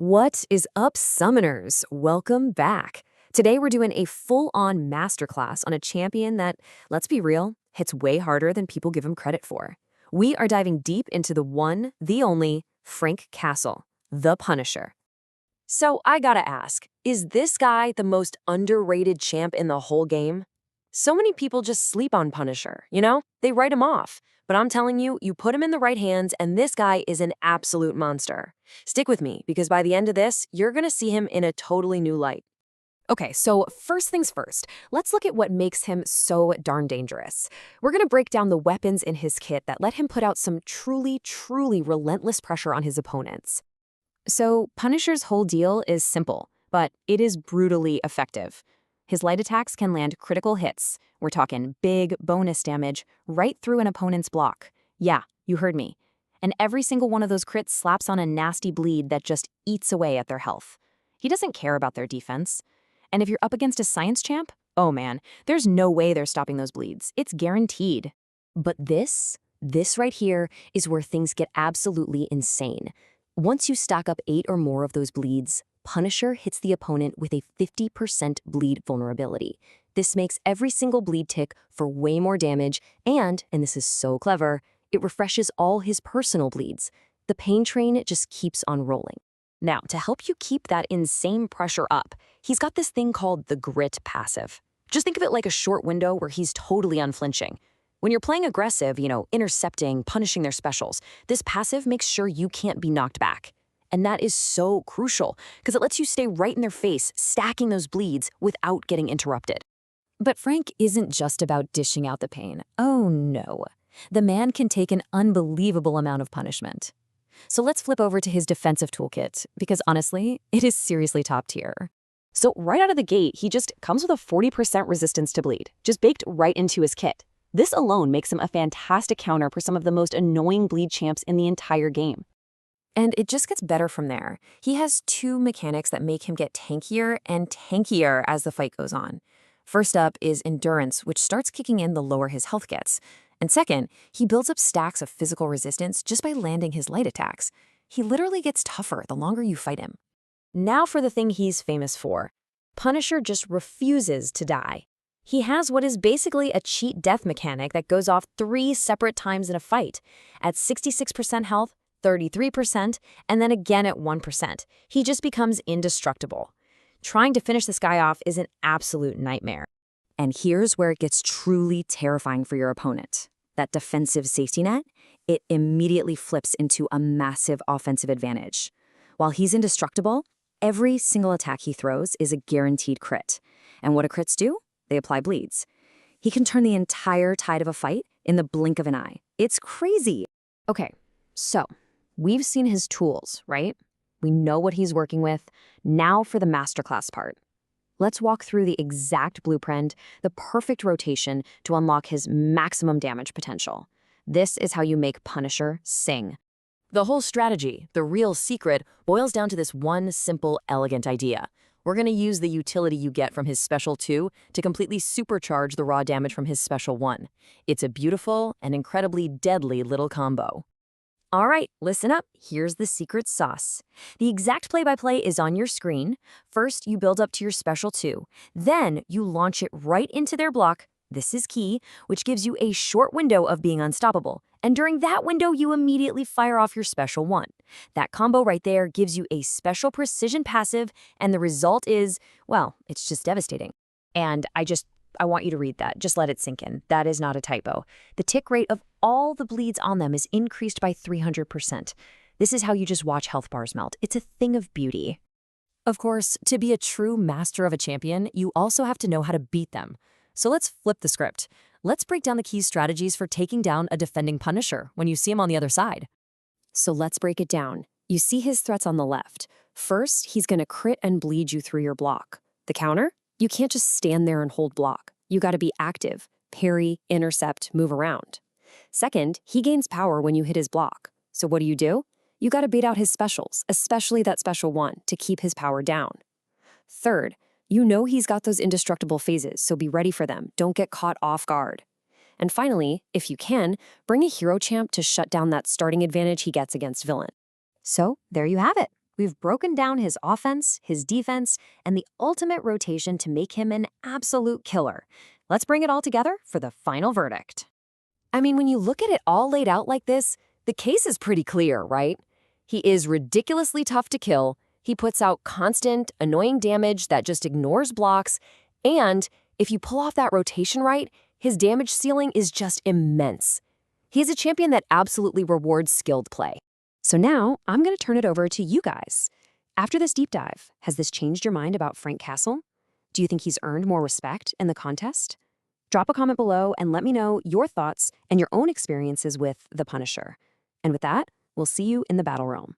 What is up, summoners? Welcome back. Today we're doing a full-on masterclass on a champion that, let's be real, hits way harder than people give him credit for. We are diving deep into the one, the only, Frank Castle, the Punisher. So I gotta ask, is this guy the most underrated champ in the whole game? So many people just sleep on Punisher, They write him off. But I'm telling you, you put him in the right hands, and this guy is an absolute monster. Stick with me, because by the end of this, you're gonna see him in a totally new light. Okay, so first things first, let's look at what makes him so darn dangerous. We're gonna break down the weapons in his kit that let him put out some truly relentless pressure on his opponents. So Punisher's whole deal is simple, but it is brutally effective. His light attacks can land critical hits. We're talking big bonus damage right through an opponent's block. Yeah, you heard me. And every single one of those crits slaps on a nasty bleed that just eats away at their health. He doesn't care about their defense. And if you're up against a science champ, oh man, there's no way they're stopping those bleeds. It's guaranteed. But this right here is where things get absolutely insane. Once you stack up 8 or more of those bleeds, Punisher hits the opponent with a 50% bleed vulnerability. This makes every single bleed tick for way more damage, and this is so clever, it refreshes all his personal bleeds. The pain train just keeps on rolling. Now, to help you keep that insane pressure up, he's got this thing called the Grit passive. Just think of it like a short window where he's totally unflinching. When you're playing aggressive, intercepting, punishing their specials, this passive makes sure you can't be knocked back. And that is so crucial, because it lets you stay right in their face, stacking those bleeds without getting interrupted. But Frank isn't just about dishing out the pain. Oh no. The man can take an unbelievable amount of punishment. So let's flip over to his defensive toolkit, because honestly, it is seriously top tier. So right out of the gate, he just comes with a 40% resistance to bleed, just baked right into his kit. This alone makes him a fantastic counter for some of the most annoying bleed champs in the entire game. And it just gets better from there. He has 2 mechanics that make him get tankier and tankier as the fight goes on. First up is endurance, which starts kicking in the lower his health gets. And second, he builds up stacks of physical resistance just by landing his light attacks. He literally gets tougher the longer you fight him. Now for the thing he's famous for. Punisher just refuses to die. He has what is basically a cheat death mechanic that goes off 3 separate times in a fight. At 66% health, 33%, and then again at 1%. He just becomes indestructible. Trying to finish this guy off is an absolute nightmare. And here's where it gets truly terrifying for your opponent. That defensive safety net, it immediately flips into a massive offensive advantage. While he's indestructible, every single attack he throws is a guaranteed crit. And what do crits do? They apply bleeds. He can turn the entire tide of a fight in the blink of an eye. It's crazy. Okay, so we've seen his tools, right? We know what he's working with. Now for the masterclass part. Let's walk through the exact blueprint, the perfect rotation to unlock his maximum damage potential. This is how you make Punisher sing. The whole strategy, the real secret, boils down to this one simple, elegant idea. We're going to use the utility you get from his Special 2 to completely supercharge the raw damage from his Special 1. It's a beautiful and incredibly deadly little combo. All right, listen up. Here's the secret sauce. The exact play-by-play is on your screen. First, you build up to your Special 2. Then, you launch it right into their block. This is key, which gives you a short window of being unstoppable. And during that window, you immediately fire off your Special 1. That combo right there gives you a special precision passive, and the result is, well, it's just devastating. And I want you to read that. Just let it sink in. That is not a typo. The tick rate of all the bleeds on them is increased by 300%. This is how you just watch health bars melt. It's a thing of beauty. Of course, to be a true master of a champion, you also have to know how to beat them. So let's flip the script. Let's break down the key strategies for taking down a defending Punisher when you see him on the other side. So let's break it down. You see his threats on the left. First, he's going to crit and bleed you through your block. The counter? You can't just stand there and hold block. You got to be active, parry, intercept, move around. Second, he gains power when you hit his block. So what do? You got to bait out his specials, especially that Special 1, to keep his power down. Third, you know he's got those indestructible phases, so be ready for them. Don't get caught off guard. And finally, if you can, bring a hero champ to shut down that starting advantage he gets against villain. So there you have it. We've broken down his offense, his defense, and the ultimate rotation to make him an absolute killer. Let's bring it all together for the final verdict. I mean, when you look at it all laid out like this, the case is pretty clear, right? He is ridiculously tough to kill, he puts out constant, annoying damage that just ignores blocks, and if you pull off that rotation right, his damage ceiling is just immense. He's a champion that absolutely rewards skilled play. So now, I'm going to turn it over to you guys. After this deep dive, has this changed your mind about Frank Castle? Do you think he's earned more respect in the contest? Drop a comment below and let me know your thoughts and your own experiences with the Punisher. And with that, we'll see you in the battle realm.